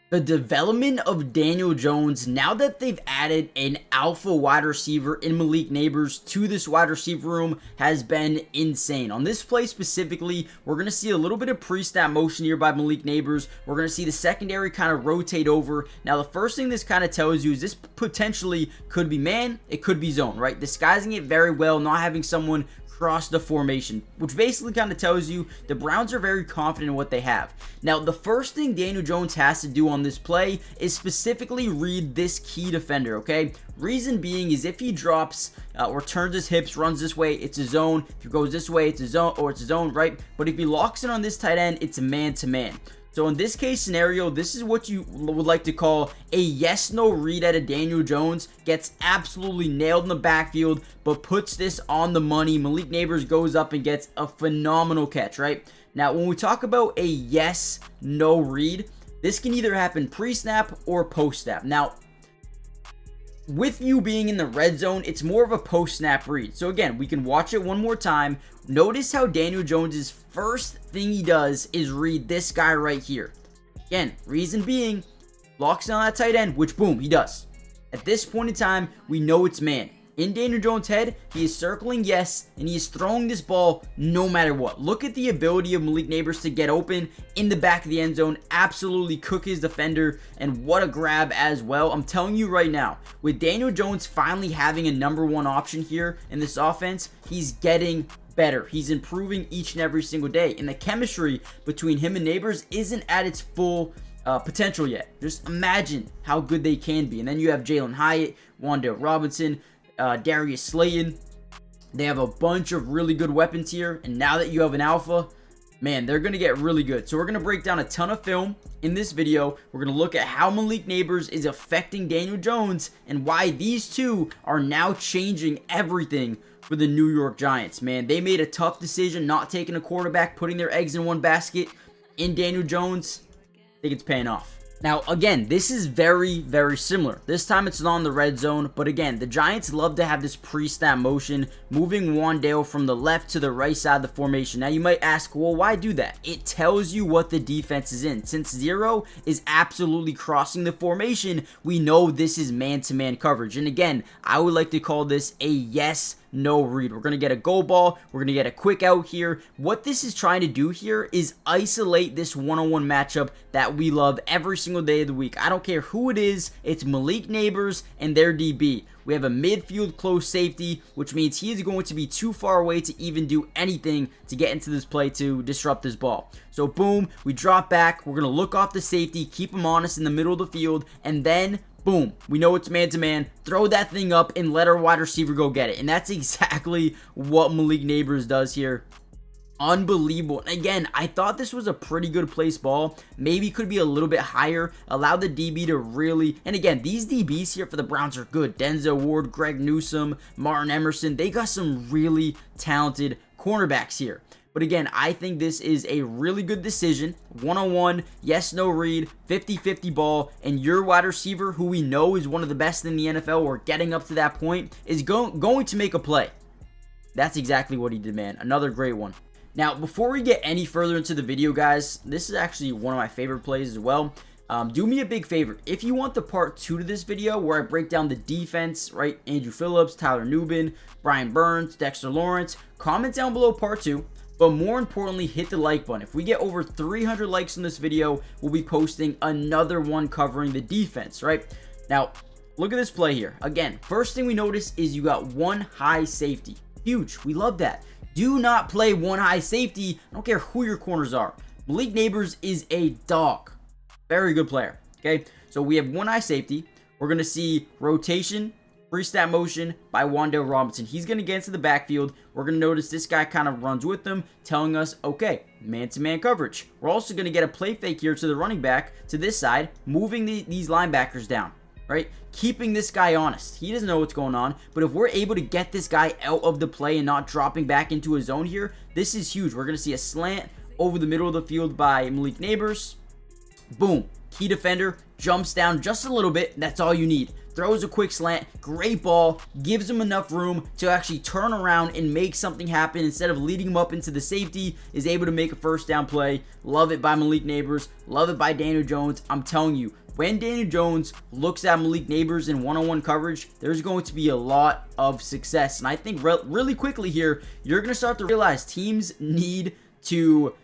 The development of Daniel Jones, now that they've added an alpha wide receiver in Malik Nabers to this wide receiver room, has been insane. On this play specifically, we're going to see a little bit of pre-snap motion here by Malik Nabers. We're going to see the secondary kind of rotate over. Now, the first thing this kind of tells you is this potentially could be man, it could be zone, right? Disguising it very well, not having someone cross the formation, which basically kind of tells you the Browns are very confident in what they have. Now, the first thing Daniel Jones has to do on this play is specifically read this key defender, okay? Reason being is if he drops or turns his hips, runs this way, it's a zone. If he goes this way, it's a zone, or it's a zone, right? But if he locks in on this tight end, it's a man-to-man. So in this case scenario, this is what you would like to call a yes-no read out of Daniel Jones. Gets absolutely nailed in the backfield, but puts this on the money. Malik Nabers goes up and gets a phenomenal catch, right? Now, when we talk about a yes-no read, this can either happen pre-snap or post-snap. Now, with you being in the red zone, it's more of a post-snap read. So again, we can watch it one more time. Notice how Daniel Jones's first thing he does is read this guy right here. Again, reason being, locks down that tight end, which boom, he does. At this point in time, we know it's man. In Daniel Jones' head, he is circling yes, and he is throwing this ball no matter what. Look at the ability of Malik Nabers to get open in the back of the end zone, absolutely cook his defender, and what a grab as well. I'm telling you right now, with Daniel Jones finally having a number one option here in this offense, he's getting better. He's improving each and every single day, and the chemistry between him and Nabers isn't at its full potential yet. Just imagine how good they can be. And then you have Jalen Hyatt, Wan'Dale Robinson, Darius Slayton. They have a bunch of really good weapons here, and now that you have an alpha, man, they're going to get really good. So we're going to break down a ton of film in this video. We're going to look at how Malik Nabers is affecting Daniel Jones and why these two are now changing everything for the New York Giants. Man, they made a tough decision not taking a quarterback, putting their eggs in one basket in Daniel Jones. I think it's paying off. Now, again, this is very, very similar. This time it's not in the red zone, but again, the Giants love to have this pre-snap motion, moving Wan'Dale from the left to the right side of the formation. Now, you might ask, well, why do that? It tells you what the defense is in. Since 0 is absolutely crossing the formation, we know this is man-to-man coverage. And again, I would like to call this a yes-no read. We're going to get a go ball. We're going to get a quick out here. What this is trying to do here is isolate this one-on-one matchup that we love every single day of the week. I don't care who it is. It's Malik Nabers and their DB. We have a midfield close safety, which means he is going to be too far away to even do anything to get into this play to disrupt this ball. So boom, we drop back. We're going to look off the safety, keep him honest in the middle of the field, and then boom, we know it's man-to-man, throw that thing up and let our wide receiver go get it. And that's exactly what Malik Nabers does here. Unbelievable. Again, I thought this was a pretty good placed ball. Maybe could be a little bit higher. Allow the DB to really, and again, these DBs here for the Browns are good. Denzel Ward, Greg Newsome, Martin Emerson. They got some really talented cornerbacks here. But again, I think this is a really good decision. One-on-one, yes-no read, 50-50 ball, and your wide receiver, who we know is one of the best in the NFL or getting up to that point, is going to make a play. That's exactly what he did, man. Another great one. Now, before we get any further into the video, guys, this is actually one of my favorite plays as well. Do me a big favor. If you want the part 2 to this video where I break down the defense, right? Andrew Phillips, Tyler Nubin, Brian Burns, Dexter Lawrence, comment down below part 2. But more importantly, hit the like button. If we get over 300 likes on this video, we'll be posting another one covering the defense, right? Now, look at this play here. Again, first thing we notice is you got one high safety. Huge. We love that. Do not play one high safety. I don't care who your corners are. Malik Nabers is a dog. Very good player. Okay, so we have one high safety. We're going to see rotation, pre-snap motion by Wan'Dale Robinson. He's going to get into the backfield. We're going to notice this guy kind of runs with them, telling us, okay, man-to-man coverage. We're also going to get a play fake here to the running back to this side, moving these linebackers down. Right? Keeping this guy honest. He doesn't know what's going on, but if we're able to get this guy out of the play and not dropping back into a zone here, this is huge. We're going to see a slant over the middle of the field by Malik Nabers. Boom. Key defender jumps down just a little bit. That's all you need throws a quick slant, great ball, gives him enough room to actually turn around and make something happen. Instead of leading him up into the safety, is able to make a first down play. Love it by Malik Nabers, love it by Daniel Jones. I'm telling you, when Daniel Jones looks at Malik Nabers in one-on-one coverage, there's going to be a lot of success. And I think really quickly here, you're going to start to realize teams need to,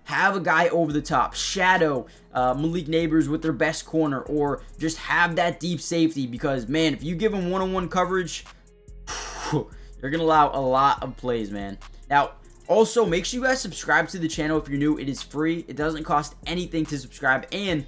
have a guy over the top, shadow Malik Nabers with their best corner, or just have that deep safety, because, man, if you give him one-on-one coverage, you're going to allow a lot of plays, man. Now, also, make sure you guys subscribe to the channel if you're new. It is free. It doesn't cost anything to subscribe, and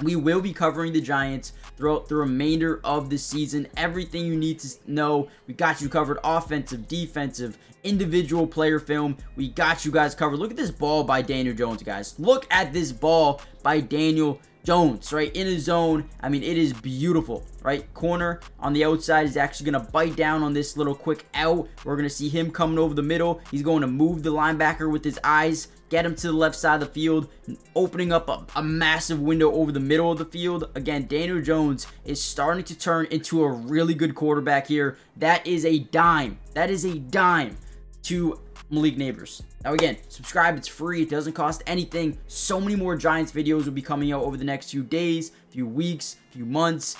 we will be covering the Giants throughout the remainder of the season. Everything you need to know, we got you covered. Offensive, defensive, individual player film, we got you guys covered. Look at this ball by Daniel Jones, guys. Look at this ball by Daniel Jones, right? In his zone. I mean, it is beautiful, right? Corner on the outside is actually going to bite down on this little quick out. We're going to see him coming over the middle. He's going to move the linebacker with his eyes, get him to the left side of the field, opening up a massive window over the middle of the field. Again, Daniel Jones is starting to turn into a really good quarterback here. That is a dime. That is a dime to Malik Nabers. Now again, subscribe, it's free, it doesn't cost anything. So many more Giants videos will be coming out over the next few days, few weeks, few months.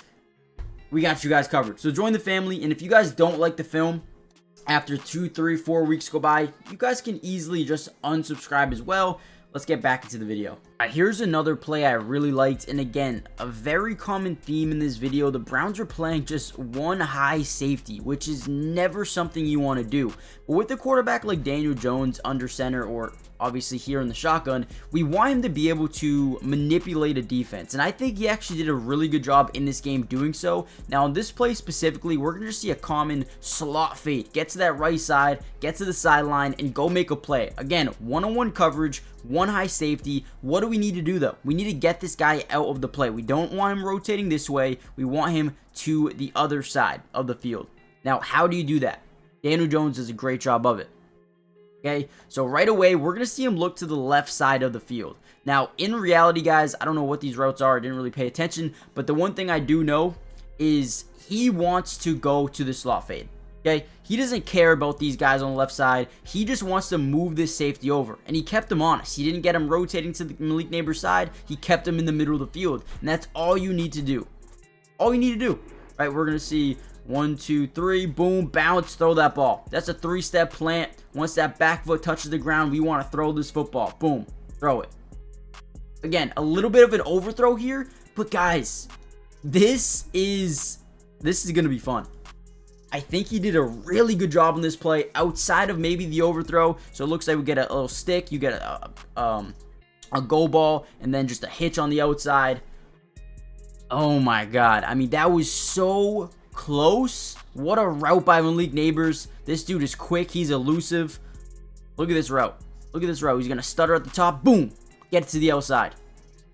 We got you guys covered. So join the family, and if you guys don't like the film, after 2, 3, 4 weeks go by, you guys can easily just unsubscribe as well. Let's get back into the video. All right, here's another play I really liked, and again, a very common theme in this video. The Browns are playing just one high safety, which is never something you want to do. But with a quarterback like Daniel Jones under center, or obviously here in the shotgun, we want him to be able to manipulate a defense, and I think he actually did a really good job in this game doing so. Now in this play specifically, we're going to see a common slot fade. Get to that right side, get to the sideline, and go make a play. Again, one-on-one coverage, one high safety. What do we need to do though? We need to get this guy out of the play. We don't want him rotating this way. We want him to the other side of the field. Now, how do you do that? Daniel Jones does a great job of it. Okay, so right away, we're going to see him look to the left side of the field. Now, in reality, guys, I don't know what these routes are. I didn't really pay attention, but the one thing I do know is he wants to go to the slot fade. Okay, he doesn't care about these guys on the left side. He just wants to move this safety over, and he kept him honest. He didn't get him rotating to the Malik Nabers side. He kept him in the middle of the field, and that's all you need to do. All you need to do. All right, we're going to see 1, 2, 3, boom, bounce, throw that ball. That's a 3-step plant. Once that back foot touches the ground, we want to throw this football. Boom, throw it. Again, a little bit of an overthrow here, but guys, this is going to be fun. I think he did a really good job on this play outside of maybe the overthrow. So it looks like we get a little stick, you get a go ball, and then just a hitch on the outside. Oh my God. I mean, that was so close. What a route by Malik Nabers. This dude is quick. He's elusive. Look at this route. Look at this route. He's going to stutter at the top. Boom. Get it to the outside.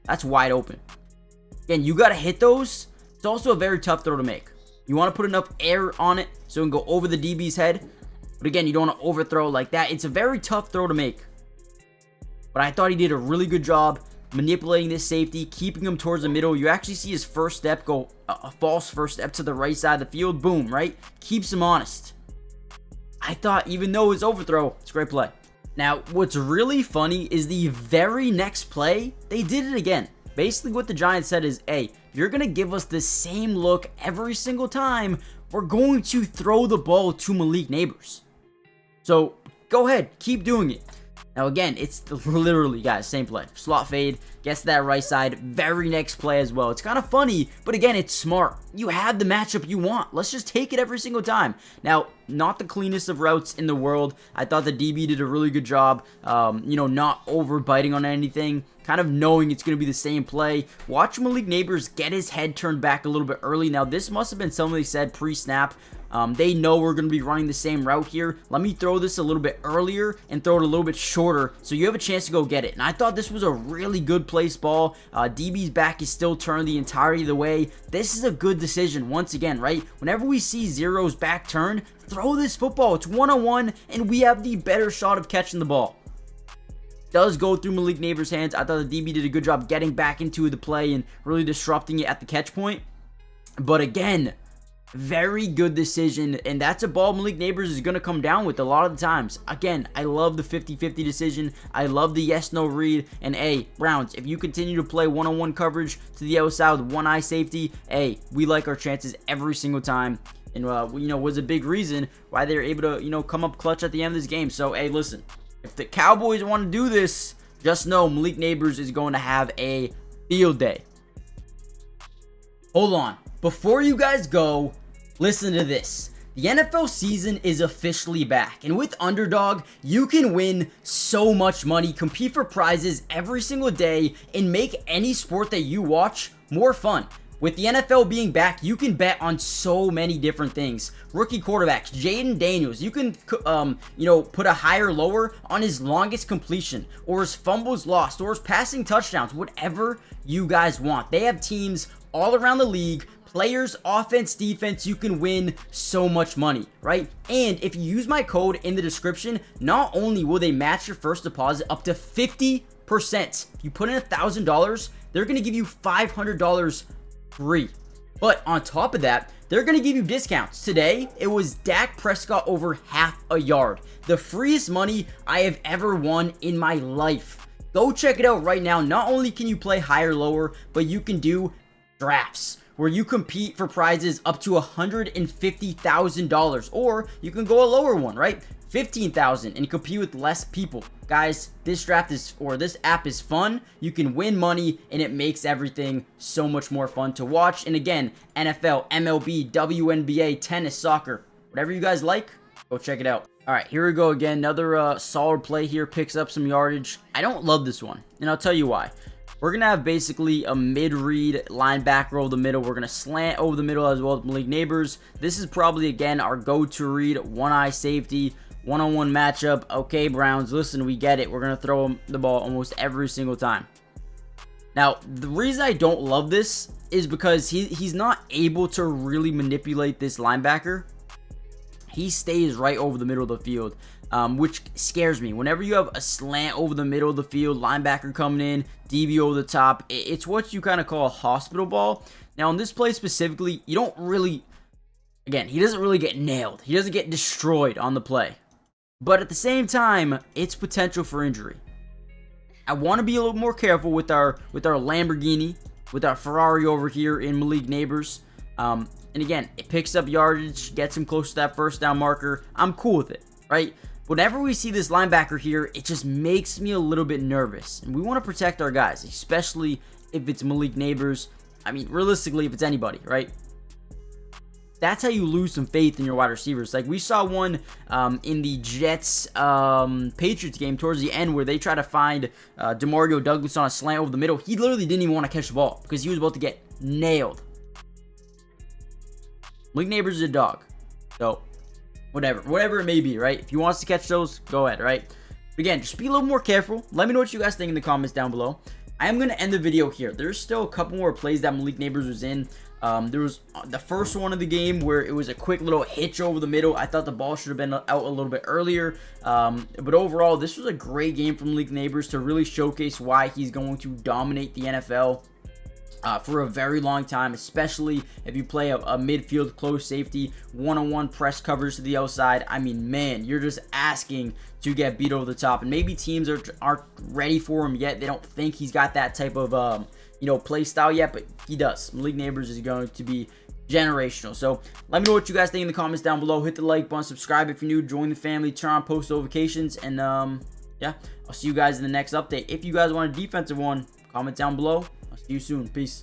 That's wide open. Again, you got to hit those. It's also a very tough throw to make. You want to put enough air on it so it can go over the DB's head. But again, you don't want to overthrow like that. It's a very tough throw to make. But I thought he did a really good job manipulating this safety, keeping him towards the middle. You actually see his first step go a false first step to the right side of the field. Boom, right? Keeps him honest. I thought even though his overthrow, it's a great play. Now, what's really funny is the very next play, they did it again. Basically, what the Giants said is, hey, you're going to give us the same look every single time. We're going to throw the ball to Malik Nabers. So, go ahead. Keep doing it. Now, again, it's literally, guys, same play. Slot fade, gets to that right side. Very next play as well. It's kind of funny, but again, it's smart. You have the matchup you want. Let's just take it every single time. Now, not the cleanest of routes in the world. I thought the DB did a really good job, not overbiting on anything, kind of knowing it's going to be the same play. Watch Malik Nabers get his head turned back a little bit early. Now, this must have been something they said pre-snap. They know we're going to be running the same route here. Let me throw this a little bit earlier and throw it a little bit shorter so you have a chance to go get it. And I thought this was a really good placed ball. DB's back is still turned the entirety of the way. This is a good decision once again, right? Whenever we see Zero's back turned, throw this football. It's one-on-one, and we have the better shot of catching the ball. Does go through Malik Nabers' hands. I thought the DB did a good job getting back into the play and really disrupting it at the catch point. But again, very good decision, and that's a ball Malik Nabers is going to come down with a lot of the times. Again, I love the 50-50 decision. I love the yes-no read. And hey, Browns, if you continue to play one-on-one coverage to the outside with one-eye safety, hey, we like our chances every single time. And, was a big reason why they were able to, come up clutch at the end of this game. So, hey, listen, if the Cowboys want to do this, just know Malik Nabers is going to have a field day. Hold on. Before you guys go, listen to this. The NFL season is officially back, and with Underdog, you can win so much money, compete for prizes every single day, and make any sport that you watch more fun. With the NFL being back, you can bet on so many different things. Rookie quarterbacks, Jaden Daniels, you can, put a higher or lower on his longest completion, or his fumbles lost, or his passing touchdowns, whatever you guys want. They have teams all around the league, players, offense, defense. You can win so much money, right? And if you use my code in the description, not only will they match your first deposit up to 50%, if you put in $1,000, they're going to give you $500 free. But on top of that, they're going to give you discounts. Today, it was Dak Prescott over half a yard. The freest money I have ever won in my life. Go check it out right now. Not only can you play higher, lower, but you can do drafts where you compete for prizes up to $150,000, or you can go a lower one, right? $15,000 and compete with less people. Guys, this app is fun. You can win money, and it makes everything so much more fun to watch. And again, NFL, MLB, WNBA, tennis, soccer, whatever you guys like, go check it out. All right, here we go again. Another solid play here, picks up some yardage. I don't love this one, and I'll tell you why. We're going to have basically a mid-read linebacker over the middle. We're going to slant over the middle as well as Malik Nabers. This is probably, again, our go-to read, one-eye safety, one-on-one matchup. Okay, Browns, listen, we get it. We're going to throw him the ball almost every single time. Now, the reason I don't love this is because he's not able to really manipulate this linebacker. He stays right over the middle of the field, which scares me. Whenever you have a slant over the middle of the field, linebacker coming in, DB over the top, it's what you kind of call a hospital ball. Now, in this play specifically, you don't really, again, he doesn't really get nailed. He doesn't get destroyed on the play. But at the same time, it's potential for injury. I want to be a little more careful with our Lamborghini, with our Ferrari over here in Malik Nabers. And again, it picks up yardage, gets him close to that first down marker. I'm cool with it, right? Whenever we see this linebacker here, it just makes me a little bit nervous. And we want to protect our guys, especially if it's Malik Nabers. I mean, realistically, if it's anybody, right? That's how you lose some faith in your wide receivers. Like we saw one in the Jets Patriots game towards the end where they try to find Demario Douglas on a slant over the middle. He literally didn't even want to catch the ball because he was about to get nailed. Malik Nabers is a dog. So, whatever it may be, right? If he wants to catch those, go ahead, right? But again, just be a little more careful. Let me know what you guys think in the comments down below. I am going to end the video here. There's still a couple more plays that Malik Nabers was in. There was the first one of the game where it was a quick little hitch over the middle. I thought the ball should have been out a little bit earlier. But overall, this was a great game from Malik Nabers to really showcase why he's going to dominate the NFL. For a very long time, especially if you play a midfield close safety, one-on-one press coverage to the outside. I mean, man, you're just asking to get beat over the top. And maybe teams aren't ready for him yet. They don't think he's got that type of, play style yet, but he does. Malik Nabers is going to be generational. So let me know what you guys think in the comments down below. Hit the like button, subscribe if you're new, join the family, turn on post notifications, and yeah, I'll see you guys in the next update. If you guys want a defensive one, comment down below. I'll see you soon. Peace.